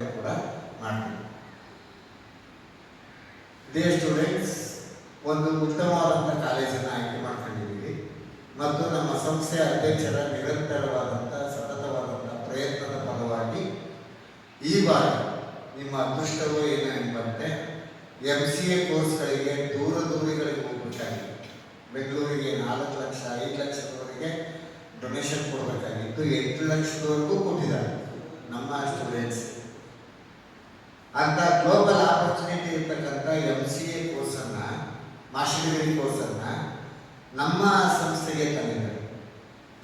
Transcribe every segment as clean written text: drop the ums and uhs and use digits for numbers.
ಕೂಡ ಮಾಡ್ತೀವಿ. Dear students, ಒಂದು ಉತ್ತಮವಾದಂಥ ಕಾಲೇಜನ್ನು ಆಯ್ಕೆ ಮಾಡ್ಕೊಂಡಿದ್ದೀವಿ ಮತ್ತು ನಮ್ಮ ಸಂಸ್ಥೆಯ ಅಧ್ಯಕ್ಷರ ನಿರಂತರವಾದಂಥ ಸತತವಾದಂಥ ಪ್ರಯತ್ನದ ಫಲವಾಗಿ ಈ ಬಾರಿ ನಿಮ್ಮ ಅದೃಷ್ಟವೂ ಏನು ಎಂಬಂತೆ MCA ಕೋರ್ಸ್ಗಳಿಗೆ ದೂರಗಳಿಗೆ ಹೋಗಬೇಕಾಗಿತ್ತು. ಬೆಂಗಳೂರಿಗೆ 4 ಲಕ್ಷ 5 ಲಕ್ಷದವರೆಗೆ ಡೊನೇಷನ್ ಕೊಡಬೇಕಾಗಿತ್ತು. 8 ಲಕ್ಷದವರೆಗೂ ಕೊಟ್ಟಿದ್ದಾರೆ ನಮ್ಮ ಸ್ಟೂಡೆಂಟ್ಸ್. ಅಂತ ಗ್ಲೋಬಲ್ ಆಪರ್ಚುನಿಟಿ ಇರ್ತಕ್ಕಂಥ MCA ಕೋರ್ಸನ್ನು, ಮಾಸ್ಟರ್ ಡಿಗ್ರಿ ಕೋರ್ಸನ್ನು ನಮ್ಮ ಸಂಸ್ಥೆಗೆ ತಂದಿದ್ದಾರೆ.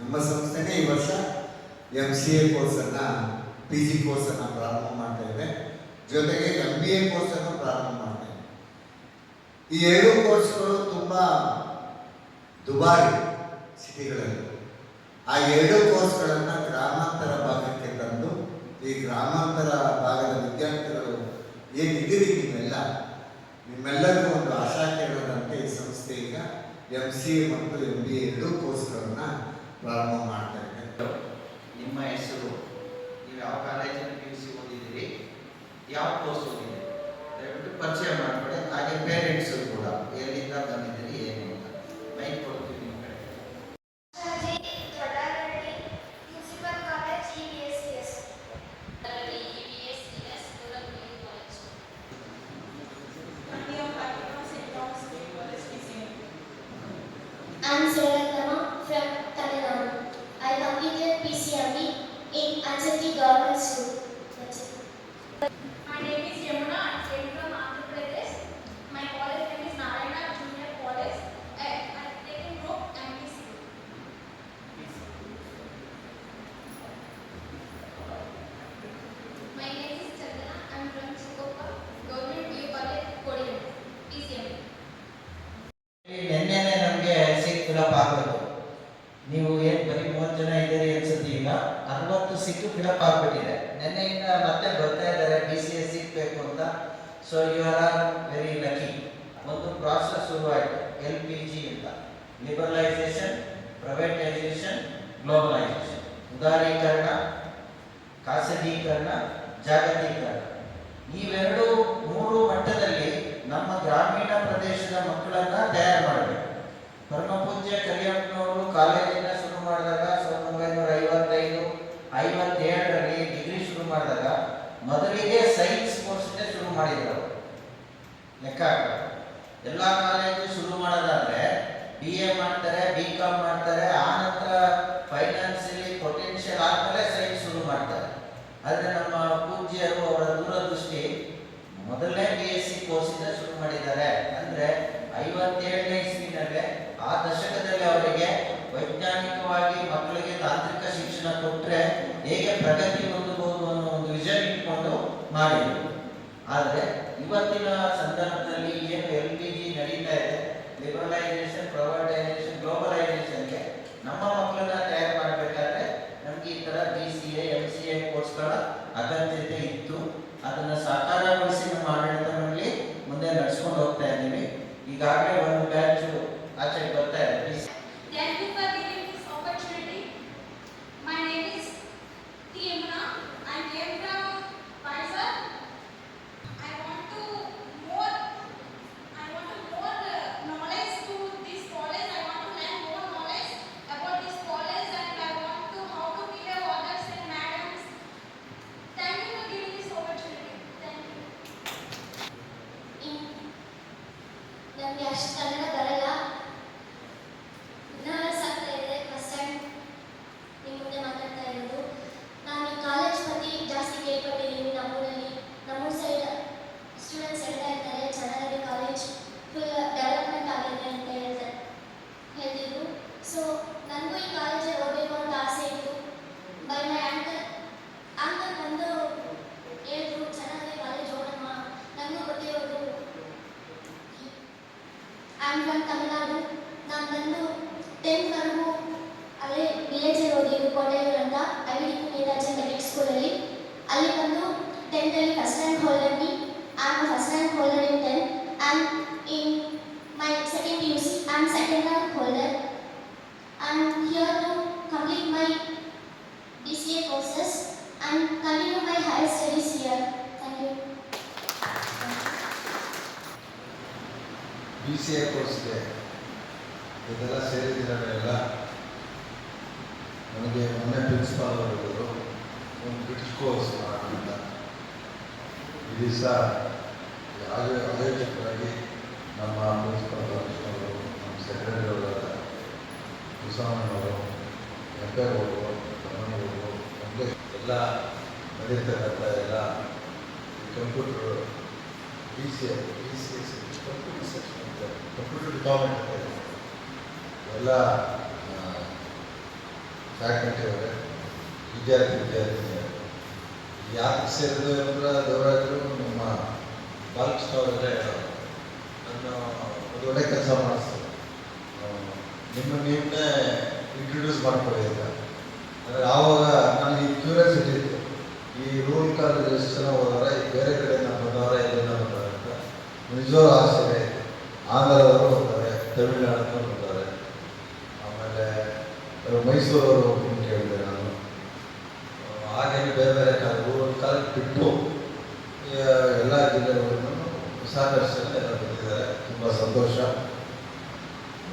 ನಮ್ಮ ಸಂಸ್ಥೆಗೆ ಈ ವರ್ಷ MCA ಕೋರ್ಸನ್ನು, PG ಕೋರ್ಸನ್ನು ಪ್ರಾರಂಭ ಮಾಡ್ತಾ ಇದೆ. ಜೊತೆಗೆ MBA ಕೋರ್ಸನ್ನು ಪ್ರಾರಂಭ ಮಾಡ್ತಾ ಇದೆ. ಈ 2 ಕೋರ್ಸ್ಗಳು ತುಂಬ ದುಬಾರಿ ಸಿಟಿಗಳಲ್ಲಿ. ಆ 2 ಕೋರ್ಸ್ಗಳನ್ನು ಗ್ರಾಮಾಂತರ ಭಾಗಕ್ಕೆ ತಂದು ಈ ಗ್ರಾಮಾಂತರ ಭಾಗದ ವಿದ್ಯಾರ್ಥಿಗಳು ಏನಿದ್ದೀರಿ ನಿಮ್ಮೆಲ್ಲರಿಗೂ ಒಂದು ಆಶಾ ಕೇಳದಂತೆ ಈ ಸಂಸ್ಥೆ ಈಗ MCA ಮತ್ತು MBA 2 ಕೋರ್ಸ್ಗಳನ್ನು ಪ್ರಾರಂಭ ಮಾಡ್ತಾ ಇದೆ. ನಿಮ್ಮ ಹೆಸರು, ನೀವು ಯಾವ ಕಾಲೇಜಲ್ಲಿ PUC ಓದಿದ್ದೀರಿ, ಯಾವ ಕೋರ್ಸ್ ಓದಿದ್ದೀರಿ, ದಯವಿಟ್ಟು ಪರಿಚಯ ಮಾಡಿಕೊಡಿ. ಹಾಗೆ ಪೇರೆಂಟ್ಸು ಕೂಡ ಎಲ್ಲಿಂದ ಬಂದಿದ್ದೀರಿ ಏನು ಅಂತ ಮೈಕ್ ಕೊಡ್ತೀವಿ ನಿಮ್ಮ ಕಡೆ. I'm Sriratama from Tamil Nadu. I completed PCMB in Anjati Government School. That's it. My name is Yamuna. I came from Andhra Pradesh. My college name is Narayana Junior College. I taken group MPC. My name is Chandana. I'm from Chikopa Government BU College, Kodia. PCMB. ನಿನ್ನೆನೆ ನಮಗೆ seat fill up ಆಗಬೇಕು. ನೀವು ಏನು ಬರೀ 30 ಜನ ಇದ್ದೀರಿ ಅನ್ಸುತ್ತೆ. ಈಗ 60 seat fill up ಆಗಿಬಿಟ್ಟಿದೆ. ನಿನ್ನೆಯಿಂದ ಮತ್ತೆ ಬರ್ತಾ ಇದ್ದಾರೆ BCA ಸೀಟ್ ಬೇಕು ಅಂತ. So you are very lucky. ಒಂದು ಪ್ರಾಸೆಸ್ ಶುರುವಾಯಿತು, LPG ಅಂತ. Liberalisation, privatisation, globalisation. ಉದಾರೀಕರಣ, ಖಾಸಗೀಕರಣ, ಜಾಗತೀಕರಣ. ಇವೆರಡು 3 ಮಟ್ಟದಲ್ಲಿ ನಮ್ಮ ಗ್ರಾಮೀಣ ಪ್ರದೇಶದ ಮಕ್ಕಳನ್ನ ತಯಾರು ಮಾಡಬೇಕು. ಪರಮಪೂಜ್ಯ ಕರಿಯಪ್ಪನವರು ಕಾಲೇಜಿನ ಶುರು ಮಾಡಿದಾಗ 1955-57ರಲ್ಲಿ ಡಿಗ್ರಿ ಶುರು ಮಾಡಿದಾಗ ಮೊದಲಿಗೆ ಸೈನ್ಸ್ ಕೋರ್ಸ್ನೇ ಶುರು ಮಾಡಿದ್ರು. ಲೆಕ್ಕ ಎಲ್ಲ ಕಾಲೇಜು ಶುರು ಮಾಡೋದಾದ್ರೆ BA ಮಾಡ್ತಾರೆ, BCom ಮಾಡ್ತಾರೆ, ಆ ನಂತರ ಫೈನಾನ್ಸಿಯಲಿ ಪೊಟೆನ್ಷಿಯಲ್ ಆದ್ಮೇಲೆ ಸೈನ್ಸ್ ಶುರು ಮಾಡ್ತಾರೆ. ಆದರೆ ನಮ್ಮ ಪೂಜ್ಯರು ಅವರ ದೂರದೃಷ್ಟಿ ಮೊದಲನೇ BSc ಕೋರ್ಸಿಂದ ಶುರು ಮಾಡಿದ್ದಾರೆ. ಅಂದರೆ 57ನೇ ಇಸ್ವಿನಲ್ಲೇ ಆ ದಶಕದಲ್ಲಿ ಅವರಿಗೆ ವೈಜ್ಞಾನಿಕವಾಗಿ ಮಕ್ಕಳಿಗೆ ತಾಂತ್ರಿಕ ಶಿಕ್ಷಣ ಕೊಟ್ಟರೆ ಹೇಗೆ ಪ್ರಗತಿ ಹೊಂದಬಹುದು ಅನ್ನೋ ಒಂದು ವಿಷನ್ ಇಟ್ಕೊಂಡು ಮಾಡಿದರು. ಆದರೆ ಇವತ್ತಿನ ಸಂದರ್ಭದಲ್ಲಿ ಏನು LPG ನಡೀತಾ ಇದೆ, ಲಿಬರಲೈಸೇಷನ್, ಪ್ರೈವೇಟೈಸೇಷನ್, ಗ್ಲೋಬಲೈಸೇಷನ್ಗೆ ನಮ್ಮ ಮಕ್ಕಳನ್ನ ತಯಾರು ಮಾಡಬೇಕಾದ್ರೆ ನಮಗೆ ಈ ಥರ BCA, MCA ಕೋರ್ಸ್ಗಳ ಅಗತ್ಯತೆ ಇತ್ತು. ಅದನ್ನು ಸಾಕಾರಗೊಳಿಸಿ ನಮ್ಮ ಆಡಳಿತ ಮಂಡಳಿ ಮುಂದೆ ನಡೆಸ್ಕೊಂಡು ಹೋಗ್ತಾ ಇದ್ದೀವಿ. ಈಗಾಗಲೇ ಒಂದು ಬ್ಯಾಚ್ ಆಚೆಗೆ ಬರ್ತಾ ಇದೆ. Thank you for giving this opportunity. My name is T. Yamuna. I came from Mysore. I want to more knowledge to this college. I want to learn more knowledge about this college, and I want to how to behave others and madams. Thank you for giving this opportunity. Thank you. ನನಗೆ ಅಷ್ಟು ಕನ್ನಡ ಬರಲ್ಲ. Nervous ಆಗ್ತಾ ಇದೆ. First time ನಿಮ್ಮ ಮುಂದೆ ಮಾತಾಡ್ತಾ ಇರೋದು. ನಾನು ಈ ಕಾಲೇಜ್ ಬಗ್ಗೆ ಜಾಸ್ತಿ ಕೇಳ್ಪಟ್ಟಿದ್ದೀನಿ. ನಮ್ಮೂರ ಸೈಡ್ ಸ್ಟೂಡೆಂಟ್ಸ್ ಹೇಳ್ತಾ ಇರ್ತಾರೆ ಚೆನ್ನಾಗಿದೆ ಕಾಲೇಜ್, ಫುಲ್ ಡೆವಲಪ್ಮೆಂಟ್ ಆಗಿದೆ ಅಂತ ಹೇಳ್ತಿದ್ರು. ಸೊ ನನಗೂ ಈ ಕಾಲೇಜಲ್ಲಿ ಓದಬೇಕು ಅಂತ ಆಸೆ ಇತ್ತು. ಬೈ ಮೈ ಆಂಕರ್ ಬಂದು ಹೇಳಿದ್ರು ಚೆನ್ನಾಗಿದೆ ಕಾಲೇಜ್ ಹೋಗಮ್ಮ. ನನಗೂ ಗೊತ್ತಿರೋದು I'm from Tamil Nadu. ನಾನು ಬಂದು 10th ವರೆಗೂ ಅಲ್ಲೇ ವಿಲೇಜಲ್ಲಿ ಓದಿದ್ದು, ಕೋಟೆಯೂರು ಅಂತ IVD ನೀರಾಜನ್ ಮೆಟ್ರಿಕ್ ಸ್ಕೂಲಲ್ಲಿ. ಅಲ್ಲಿ ಬಂದು 10th ಅಲ್ಲಿ first rank holder me. I am first rank holder in 10th, and in my second PUC I am second rank holder. I am here to complete my BCA courses and continue my higher studies here. Thank you. BCA ಕೋರ್ಸ್ಗೆ ಇದೆಲ್ಲ ಸೇರಿದಿರೋರೆಲ್ಲ ನನಗೆ ಮೊನ್ನೆ principal ಅವರು ಹೇಳಿದರು ಒಂದು British course ಮಾಡೋಣ. ಈ ದಿವಸ ಆಯೋಜಕರಾಗಿ ನಮ್ಮ ಪ್ರಿನ್ಸಿಪಾಲ್ ಅವರು, ನಮ್ಮ ಸೆಕ್ರೆಟರಿ ಅವರಾದ ಕುಸಾಮಣ್ಣವರು, ಹೆಬ್ಬೆಗೌಡರು, ರಮಣವರು, ಎಲ್ಲ ನಡೆಯತಕ್ಕಂಥ ಎಲ್ಲ ಕಂಪ್ಯೂಟರ್ BCA ಕಂಪ್ಯೂಟರ್ ಡಿಪಾರ್ಟ್ಮೆಂಟ್ ಎಲ್ಲ ಫ್ಯಾಕಲ್ಟಿ ಅವರೇ, ವಿದ್ಯಾರ್ಥಿನಿಯರು ಯಾಕೆ ಸೇರಿದ್ರು ಅಂದ್ರೆ ದೇವರಾಜರು ನಮ್ಮ ಬಾಲಕೃಷ್ಣ ಅವರೆಲ್ಲ ಹೇಳೋರು ನಾನು ಒಂದು ಒಳ್ಳೆ ಕೆಲಸ ಮಾಡಿಸ್ತಾರೆ, ನೀವನ್ನೇ ಇಂಟ್ರೊಡ್ಯೂಸ್ ಮಾಡ್ಕೊಳ್ಳಿ ಅಂತ. ಅಂದರೆ ಆವಾಗ ನನಗೆ ಈ ಕ್ಯೂರಿಯಾಸಿಟಿ ಇತ್ತು, ಈ ರೂರಲ್ ಕಾಲೇಜ್ ಎಷ್ಟು ಜನ ಹೋದಾರೆ, ಈ ಬೇರೆ ಕಡೆಯಿಂದ ಬಂದವರ ಇದರಿಂದ ಬಂದವರೆ ಅಂತ ನಿಜವಾದ ಆಶ್ಚರ್ಯ ಇದೆ. ಆಂಧ್ರದವರು ಹೋಗ್ತಾರೆ, ತಮಿಳುನಾಡಿನವರು ಹೋಗ್ತಾರೆ, ಆಮೇಲೆ ಮೈಸೂರವರು ಕೇಳಿದೆ ನಾನು. ಹಾಗೆಯೇ ಬೇರೆ ಬೇರೆ ರೂರಲ್ ಕಾಲೇಜ್ ಬಿಟ್ಟು ಎಲ್ಲ ಜಿಲ್ಲೆಗಳನ್ನು ಸಾಕಷ್ಟು ಜನ ಎಲ್ಲ ಬಂದಿದ್ದಾರೆ. ತುಂಬ ಸಂತೋಷ.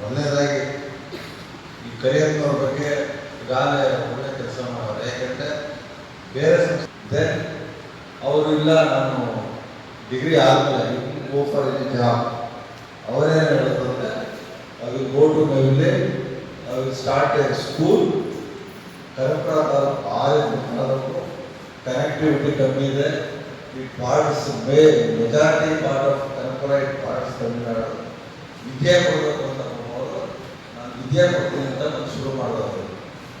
ಮೊದಲನೇದಾಗಿ ಈ ಕರಿಯರ್ನವ್ರ ಬಗ್ಗೆ ಈಗಾಗಲೇ ಒಳ್ಳೆ ಕೆಲಸ ಮಾಡೋರು. ಯಾಕೆಂದರೆ ಬೇರೆ ಸಂಸ್ಥೆ ಅವರು ಇಲ್ಲ, ನಾನು ಡಿಗ್ರಿ ಆದಮೇಲೆ ಗೋ ಫಾರ್ ಎನಿ ಜಾಬ್, ಅವರೇನು ಹೇಳಿದ್ರು ಅಂದರೆ I will go to my village, I will start a school. Kanakapura taluk 6 taluk connectivity ಕಮ್ಮಿ ಇದೆ. It parts majority part of Kanakapura, it parts Tamil Nadu. ವಿದ್ಯೆ ಕೊಡಬೇಕು ಅಂತ ಅವರು, ನಾನು ವಿದ್ಯೆ ಕೊಡ್ತೀನಿ ಅಂತ ನಾನು ಶುರು ಮಾಡೋದು.